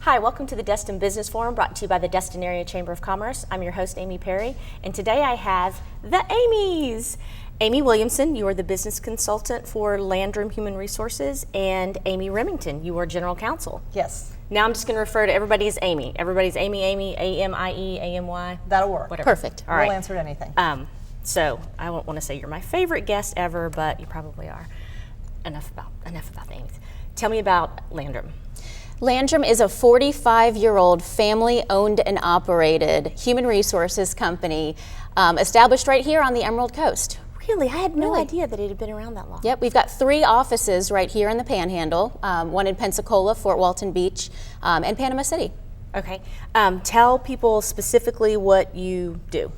Hi, welcome to the Destin Business Forum brought to you by the Destin Area Chamber of Commerce. I'm your host, Amie Perry, and today I have the Amies. Amie Williamson, you are the business consultant for Landrum Human Resources, and Amie Remington, you are general counsel. Yes. Now I'm just going to refer to everybody as Amie. Everybody's Amie, A-M-I-E, A-M-Y. That'll work. Whatever. Perfect. All right. We'll answer anything. So I won't want to say you're my favorite guest ever, but you probably are. Enough about the Amies. Tell me about Landrum. Landrum is a 45-year-old family-owned and operated human resources company established right here on the Emerald Coast. Really? I had no idea that it had been around that long. Yep, we've got 3 offices right here in the Panhandle, one in Pensacola, Fort Walton Beach, and Panama City. Okay. Tell people specifically what you do.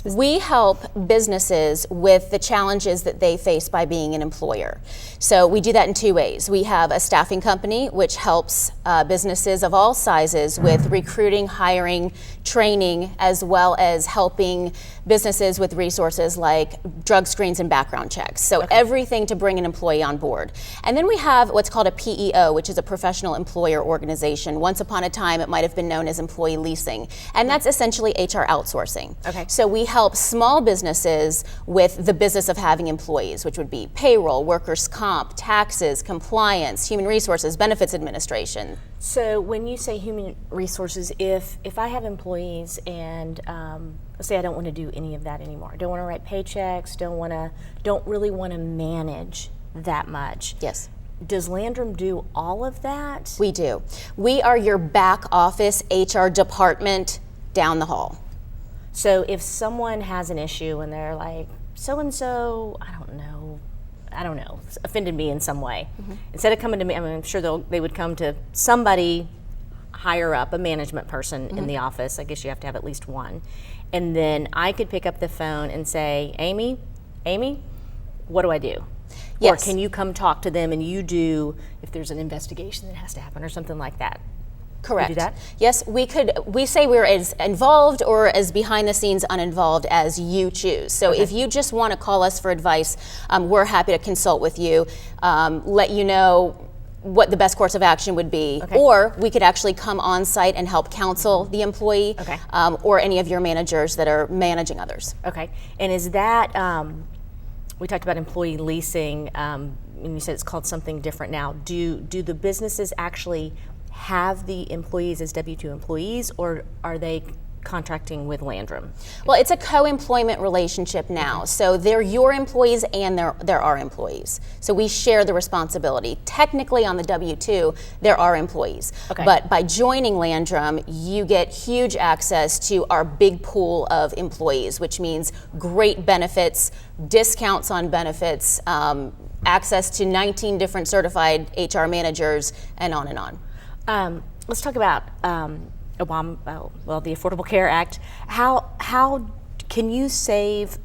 We help businesses with the challenges that they face by being an employer. So we do that in 2 ways. We have a staffing company which helps businesses of all sizes with recruiting, hiring, training, as well as helping businesses with resources like drug screens and background checks. So everything to bring an employee on board. And then we have what's called a PEO, which is a professional employer organization. Once upon a time, it might have been known as employee leasing. And that's essentially HR outsourcing. Okay. So we help small businesses with the business of having employees, which would be payroll, workers' comp, taxes, compliance, human resources, benefits administration. So when you say human resources, if I have employees and let's say I don't want to do any of that anymore, don't want to write paychecks, don't really want to manage that much. Yes. Does Landrum do all of that? We do. We are your back office HR department down the hall. So if someone has an issue and they're like, so-and-so, I don't know, offended me in some way. Mm-hmm. Instead of coming to me, I mean, I'm sure they would come to somebody higher up, a management person in the office. I guess you have to have at least one. And then I could pick up the phone and say, Amie, what do I do? Yes. Or can you come talk to them and you do, if there's an investigation that has to happen or something like that? Correct. You do that? Yes, we say we're as involved or as behind the scenes uninvolved as you choose. So if you just want to call us for advice, we're happy to consult with you, let you know what the best course of action would be. Okay. Or we could actually come on site and help counsel the employee or any of your managers that are managing others. Okay. And is that, we talked about employee leasing, and you said it's called something different now. Do the businesses actually have the employees as W-2 employees, or are they contracting with Landrum? Well, it's a co-employment relationship now. So they're your employees and they're our employees. So we share the responsibility. Technically on the W-2, there are employees. Okay. But by joining Landrum, you get huge access to our big pool of employees, which means great benefits, discounts on benefits, access to 19 different certified HR managers, and on and on. Let's talk about the Affordable Care Act. How can you save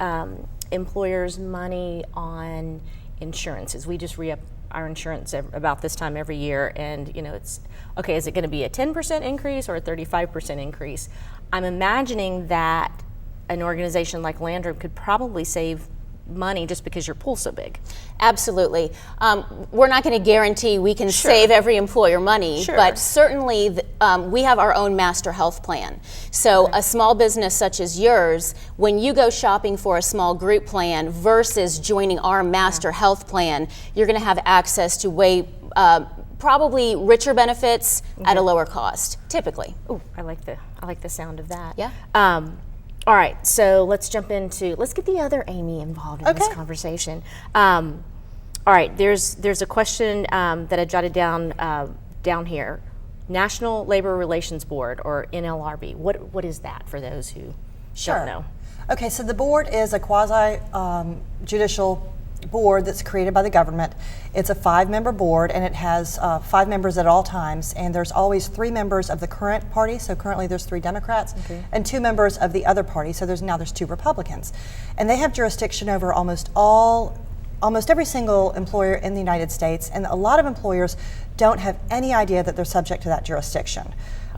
employers money on insurances? We just re-up our insurance about this time every year, and it's okay. Is it going to be a 10% increase or a 35% increase? I'm imagining that an organization like Landrum could probably save money just because your pool's so big. Absolutely. We're not going to guarantee we can save every employer money, but certainly we have our own master health plan. So a small business such as yours, when you go shopping for a small group plan versus joining our master health plan, you're going to have access to way probably richer benefits at a lower cost, typically. Ooh, I like the sound of that. Yeah. All right, so let's get the other Amie involved in this conversation. All right, there's a question that I jotted down here. National Labor Relations Board, or NLRB. What is that for those who don't know? Okay, so the board is a quasi judicial board that's created by the government. It's a 5-member board, and it has 5 members at all times, and there's always 3 members of the current party. So currently there's 3 Democrats and 2 members of the other party. So there's 2 Republicans, and they have jurisdiction over almost every single employer in the United States, and a lot of employers don't have any idea that they're subject to that jurisdiction.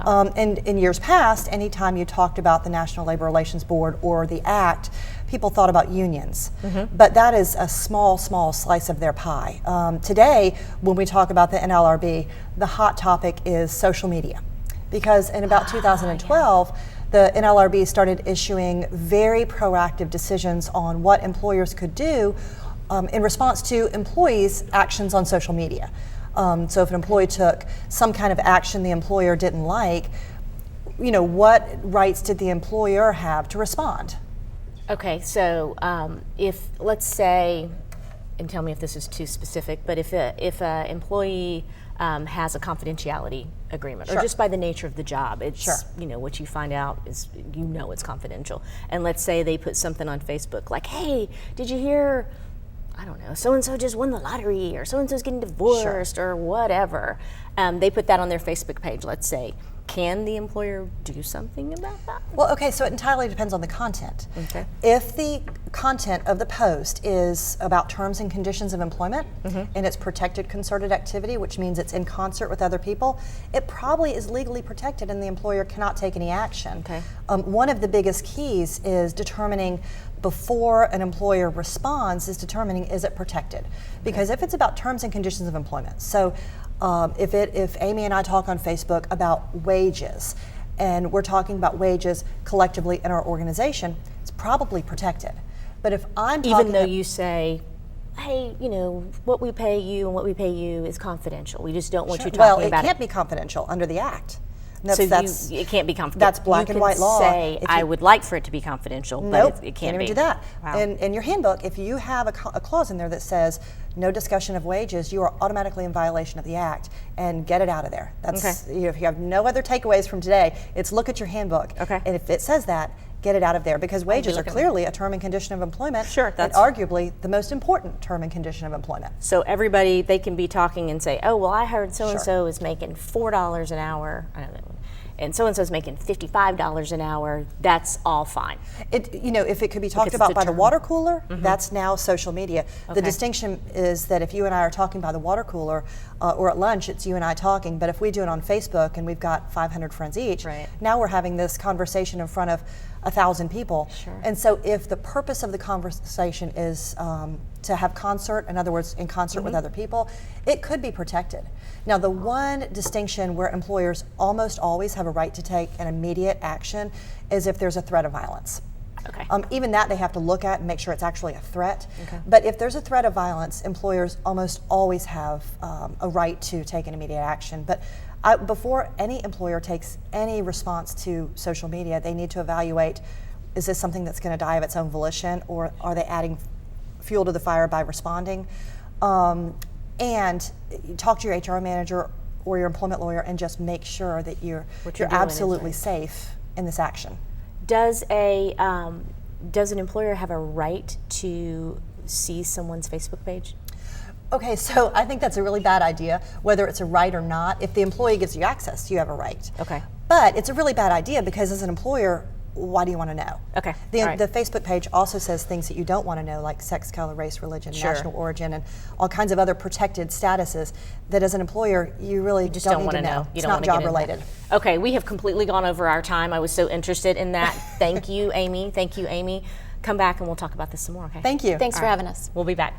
And in years past, anytime you talked about the National Labor Relations Board or the Act, people thought about unions. But that is a small slice of their pie. Today, when we talk about the NLRB, the hot topic is social media. because in about 2012, the NLRB started issuing very proactive decisions on what employers could do in response to employees' actions on social media. So if an employee took some kind of action the employer didn't like, what rights did the employer have to respond? Okay, so if, let's say, and tell me if this is too specific, but if an employee has a confidentiality agreement, or just by the nature of the job, it's what you find out is it's confidential. And let's say they put something on Facebook like, "Hey, did you hear? I don't know, so and so just won the lottery, or so and so's getting divorced, or whatever." They put that on their Facebook page. Let's say. Can the employer do something about that? Well, okay, so it entirely depends on the content. Okay. If the content of the post is about terms and conditions of employment, and it's protected concerted activity, which means it's in concert with other people, it probably is legally protected and the employer cannot take any action. Okay. One of the biggest keys is determining before an employer responds is determining, is it protected? Because if it's about terms and conditions of employment, so if Amie and I talk on Facebook about wages, and we're talking about wages collectively in our organization, it's probably protected. But if I'm talking, even though you say, "Hey, what we pay you and what we pay you is confidential. We just don't want you talking well, about it." Well, it can't be confidential under the Act. It can't be confidential. That's black and white law. Say, I would like for it to be confidential, nope, but it can't be. even do that. Wow. In your handbook, if you have a clause in there that says no discussion of wages, you are automatically in violation of the Act, and get it out of there. That's if you have no other takeaways from today, it's look at your handbook. Okay. And if it says that, get it out of there, because wages are clearly a term and condition of employment. Sure, and arguably the most important term and condition of employment. So everybody, they can be talking and say, "Oh, well, I heard so and so is making $4 an hour." I don't know. And so-and-so is making $55 an hour, that's all fine. If it could be talked about by the water cooler, that's now social media. The distinction is that if you and I are talking by the water cooler, or at lunch, it's you and I talking, but if we do it on Facebook and we've got 500 friends each, now we're having this conversation in front of 1,000 people. Sure. And so if the purpose of the conversation is to have concert, in other words, in concert with other people, it could be protected. Now, the one distinction where employers almost always have a right to take an immediate action is if there's a threat of violence. Okay. Even that they have to look at and make sure it's actually a threat. Okay. But if there's a threat of violence, employers almost always have a right to take an immediate action. But before any employer takes any response to social media, they need to evaluate, is this something that's going to die of its own volition, or are they adding fuel to the fire by responding? And talk to your HR manager or your employment lawyer and just make sure that you're absolutely safe in this action. Does an employer have a right to see someone's Facebook page? Okay, so I think that's a really bad idea, whether it's a right or not. If the employee gives you access, you have a right. Okay. But it's a really bad idea because as an employer, why do you want to know? Okay. The Facebook page also says things that you don't want to know, like sex, color, race, religion, national origin, and all kinds of other protected statuses that as an employer, you really just don't need to know. It's not job related. Okay, we have completely gone over our time. I was so interested in that. Thank you, Amie. Thank you, Amie. Come back and we'll talk about this some more, okay? Thank you. Thanks for having us. We'll be back.